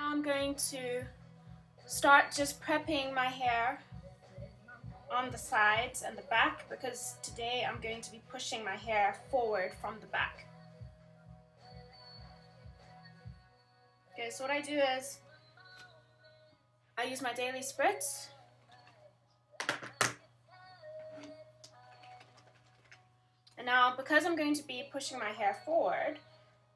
now I'm going to start just prepping my hair on the sides and the back, because today I'm going to be pushing my hair forward from the back. Okay, so what I do is I use my daily spritz. And now, because I'm going to be pushing my hair forward,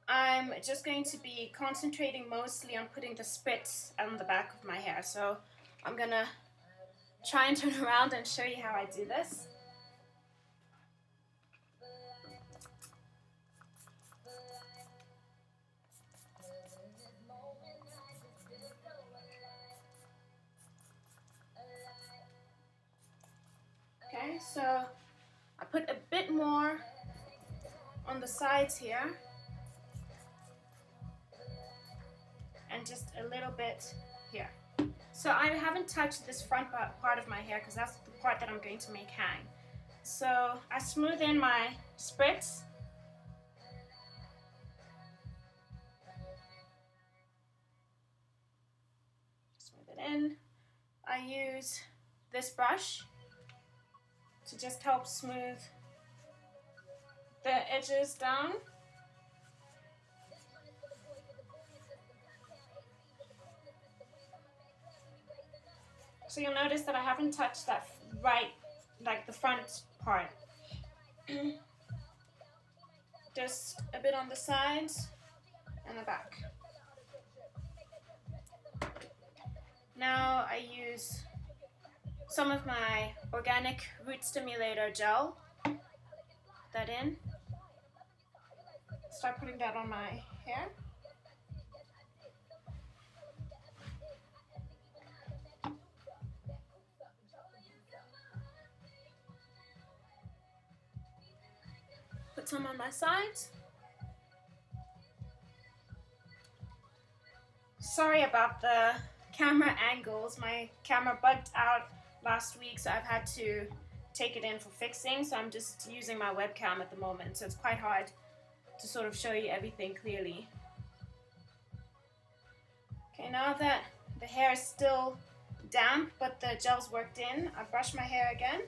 I'm just going to be concentrating mostly on putting the spritz on the back of my hair. So I'm gonna try and turn around and show you how I do this. Okay, so I put a bit more on the sides here and just a little bit here. So I haven't touched this front part of my hair because that's the part that I'm going to make hang. So I smooth in my spritz. Smooth it in. I use this brush to just help smooth the edges down. So you'll notice that I haven't touched that like the front part. Just a bit on the sides and the back. Now I use some of my organic root stimulator gel. Put that in. Start putting that on my hair. Put some on my sides. Sorry about the camera angles. My camera bugged out last week, so I've had to take it in for fixing. So I'm just using my webcam at the moment, so it's quite hard to sort of show you everything clearly. Okay, now that the hair is still damp but the gel's worked in, I brush my hair again.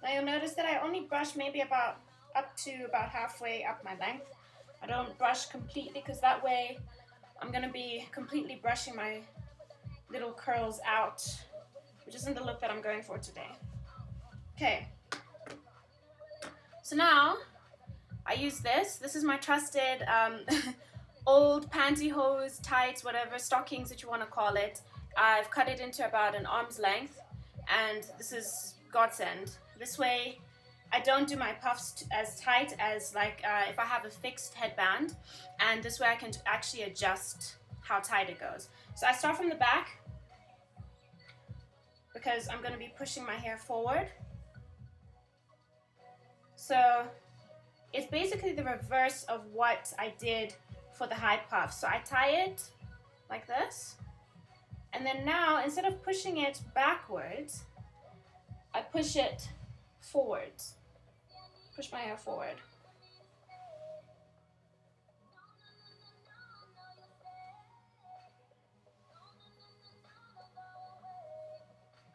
Now you'll notice that I only brush maybe up to about halfway up my length. I don't brush completely because that way I'm going to be completely brushing my little curls out, which isn't the look that I'm going for today. Okay, so now I use this. This is my trusted old pantyhose, tights, whatever, stockings that you want to call it. I've cut it into about an arm's length, and this is godsend. This way I don't do my puffs as tight as like if I have a fixed headband, and this way I can actually adjust how tight it goes. So I start from the back because I'm going to be pushing my hair forward. So it's basically the reverse of what I did for the high puff. So I tie it like this, and then now instead of pushing it backwards, I push it forwards. Push my hair forward.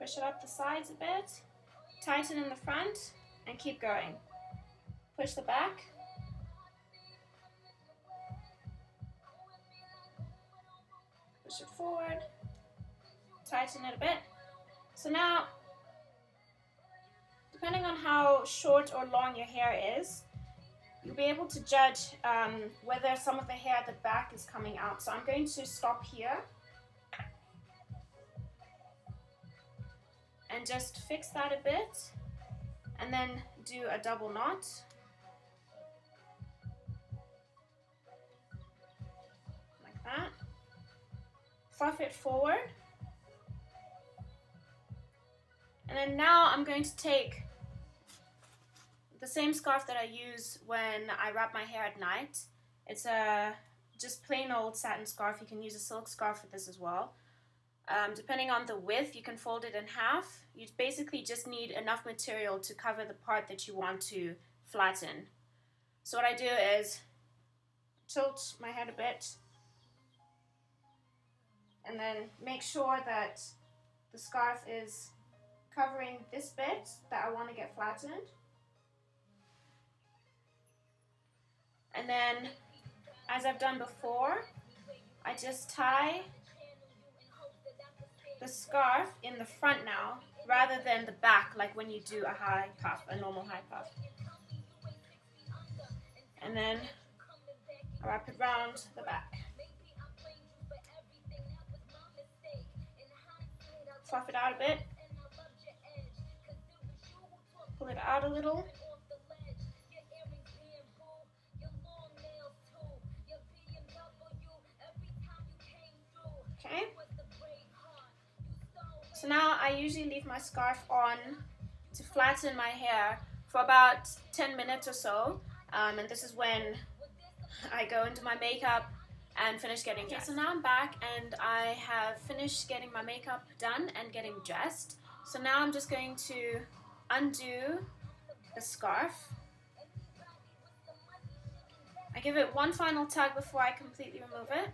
Push it up the sides a bit, tighten in the front, and keep going. Push the back. Push it forward, tighten it a bit. So now, depending on how short or long your hair is, you'll be able to judge whether some of the hair at the back is coming out. So I'm going to stop here and just fix that a bit, and then do a double knot. Like that. Fluff it forward. And then now I'm going to take the same scarf that I use when I wrap my hair at night. It's a just plain old satin scarf. You can use a silk scarf for this as well. Depending on the width, you can fold it in half. You basically just need enough material to cover the part that you want to flatten. So what I do is tilt my head a bit And then make sure that the scarf is covering this bit that I want to get flattened. And then, as I've done before, I just tie the scarf in the front now, rather than the back, like when you do a high puff, a normal high puff. And then I wrap it around the back. Fluff it out a bit. Pull it out a little. Okay. So now I usually leave my scarf on to flatten my hair for about 10 minutes or so. And this is when I go into my makeup and finish getting dressed. So now I'm back and I have finished getting my makeup done and getting dressed. So now I'm just going to undo the scarf. I give it one final tug before I completely remove it.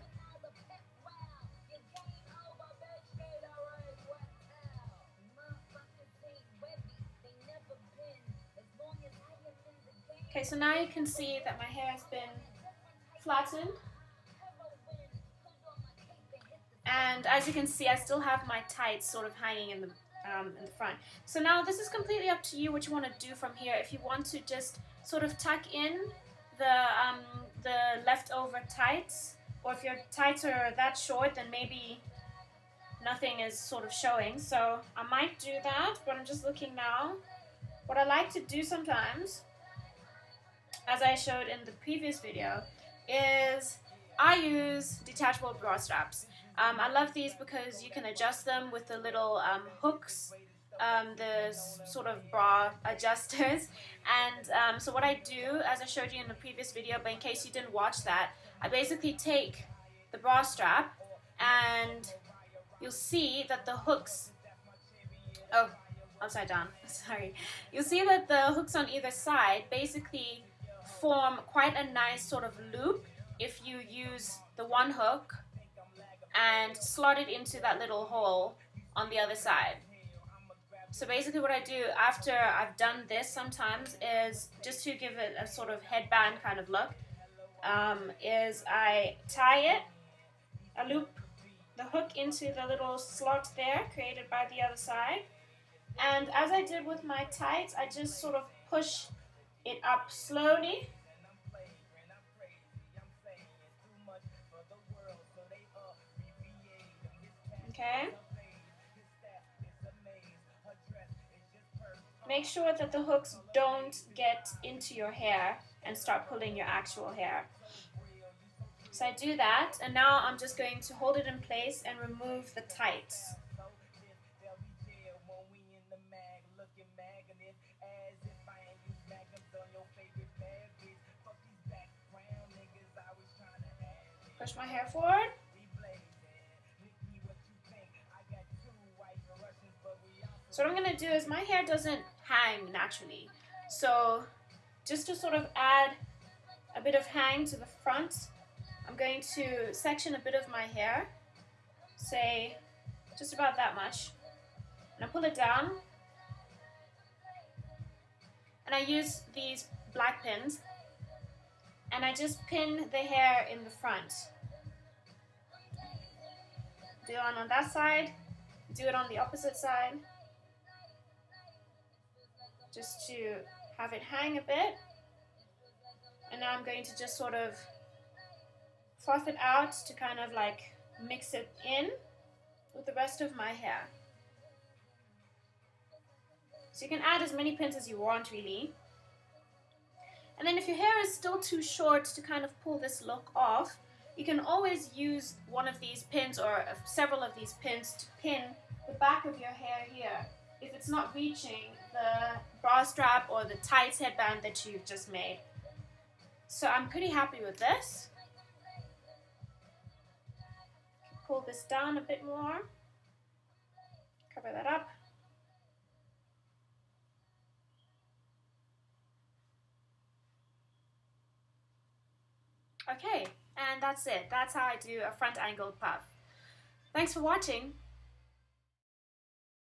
Okay, so now you can see that my hair has been flattened. And as you can see, I still have my tights sort of hanging in the front. So now this is completely up to you what you want to do from here. If you want to just sort of tuck in the leftover tights, or if your tights are that short, then maybe nothing is sort of showing. So I might do that, but I'm just looking now. What I like to do sometimes, as I showed in the previous video, is I use detachable bra straps. I love these because you can adjust them with the little hooks, the sort of bra adjusters. And so what I do, as I showed you in the previous video, but in case you didn't watch that, I basically take the bra strap and you'll see that the hooks, oh, upside down, sorry. You'll see that the hooks on either side basically form quite a nice sort of loop if you use the one hook and slot it into that little hole on the other side. So basically what I do after I've done this sometimes is, just to give it a sort of headband kind of look, is I tie it, I loop the hook into the little slot there created by the other side, and as I did with my tights, I just sort of push it up slowly. Okay. Make sure that the hooks don't get into your hair and start pulling your actual hair. So I do that, and now I'm just going to hold it in place and remove the tights. Push my hair forward. So what I'm going to do is, my hair doesn't hang naturally. So just to sort of add a bit of hang to the front, I'm going to section a bit of my hair, say just about that much, and I pull it down, and I use these black pins, and I just pin the hair in the front. Do it on that side, do it on the opposite side, just to have it hang a bit. And now I'm going to just sort of fluff it out to kind of like mix it in with the rest of my hair. So you can add as many pins as you want, really. And then if your hair is still too short to kind of pull this look off, you can always use one of these pins or several of these pins to pin the back of your hair here, if it's not reaching the bra strap or the tights headband that you've just made. So I'm pretty happy with this. Pull this down a bit more, cover that up. Okay, and that's it. That's how I do a front angled puff. Thanks for watching.